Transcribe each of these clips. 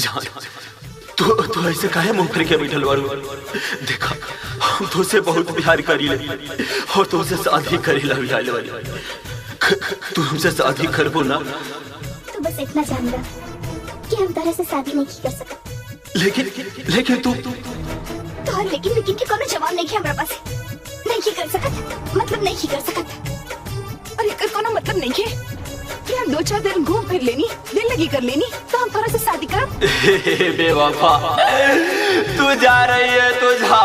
जान तो ऐसे काहे मुंह भर के बैठल बारू? देखा हम तुझसे बहुत प्यार करी और तुमसे शादी करेला भी आइल बानी। तू हमसे शादी करबो ना? तू बस इतना जान ले कि हम तरह से शादी नहीं कर सकते। लेकिन तू तो लेकिन के कोनो जवाब नहीं है हमरा पास। नहीं कर सकत मतलब नहीं कर सकत। और एकर कोनो मतलब नहीं है कि हम 2-4 दिन घूम फिर लेनी, दिल लगी कर लेनी तो हम थोड़ा से शादी करब। बेवफा तू जा रही है तो जा,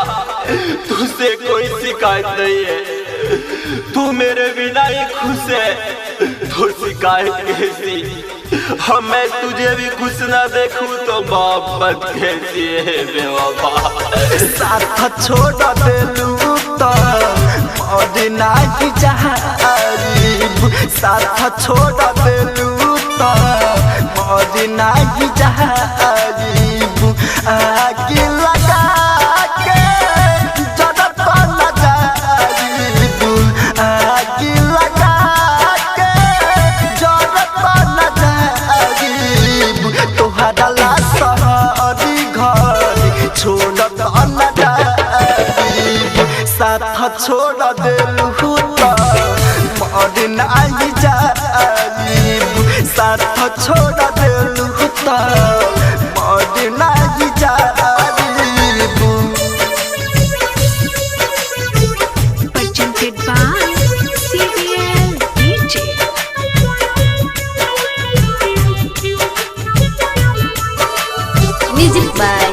तुझसे कोई शिकायत नहीं है। तू मेरे बिना ही खुश है तो शिकायत कैसी? हम मैं तुझे भी खुश ना देखूं तो मोहब्बत कैसी है? बेवफा साथ छोड़ देलू तो और नहीं जहारीब, साथ छोड़ देलू तो और नहीं जहारीब। आगे लगा के जरत न जारीब, आगे लगा के जरत न जारीब। तोहरा ला शहरी घर छोड़त न जारीब। साथ छोड़ देलू तो मर नहीं जारीब, साथ छोड़ देलू तो मर नहीं जारीब। Presented by CBL DJ. Music by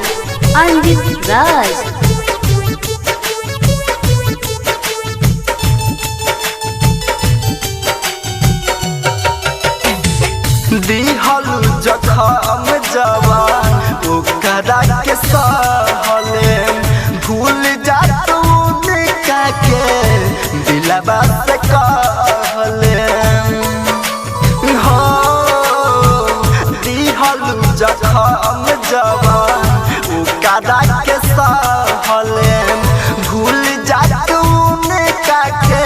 Andit Raj. दिहलू जखम जवान ओकरा के सहले, भूल जा तू निका के दिलवा से कहले। हो दिहलू जखम जवान ओकरा के सहले, भूल जा तू निका के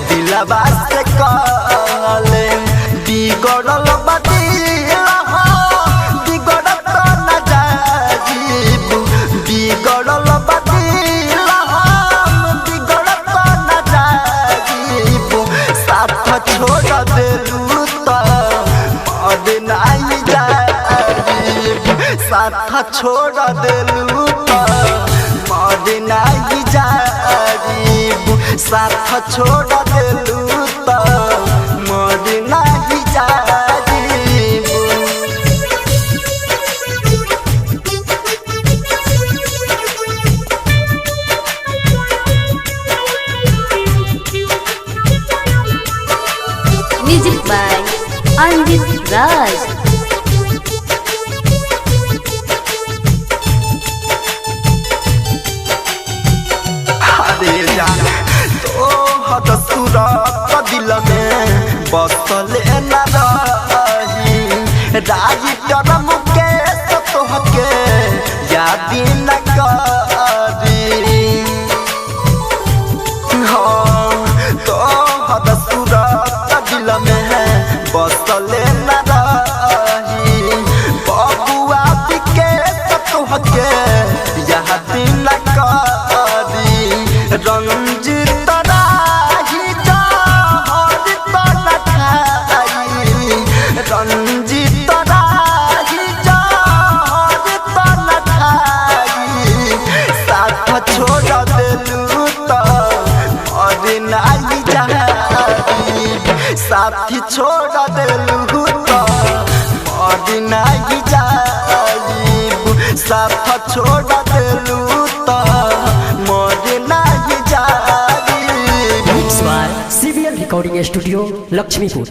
दिलवा से कहले। बिगड़ल बदिल हो बिगड़त न जाजीब, बिगड़ल बदिल हो बिगड़त न जाजीब। साथ छोड़ देलू तो मर नहीं जारीब, साथ छोड़ देलू तो मर नहीं जारीब। साथ छोड़ देलू तो मर नहीं जारीब। Music by Andit Raj. अरे जान तो हद सूरत दिल में बसले न रही, राजी करम के तोहके याद न करी। हाँ तो हद सूरत दिल में बसले न रही, बबुआ के तोहके याद न करी। रंजित राही जहर तो न खाई, रंजित राही जहर तो न खाई। साथ छोड़ देलू तो मर नहीं जारीब, साथी छोड़ देलू तो मर नहीं जारीब। साथ छोड़ देलू तो मर नहीं जारीब। CBL Recording Studio, Lakshmipur.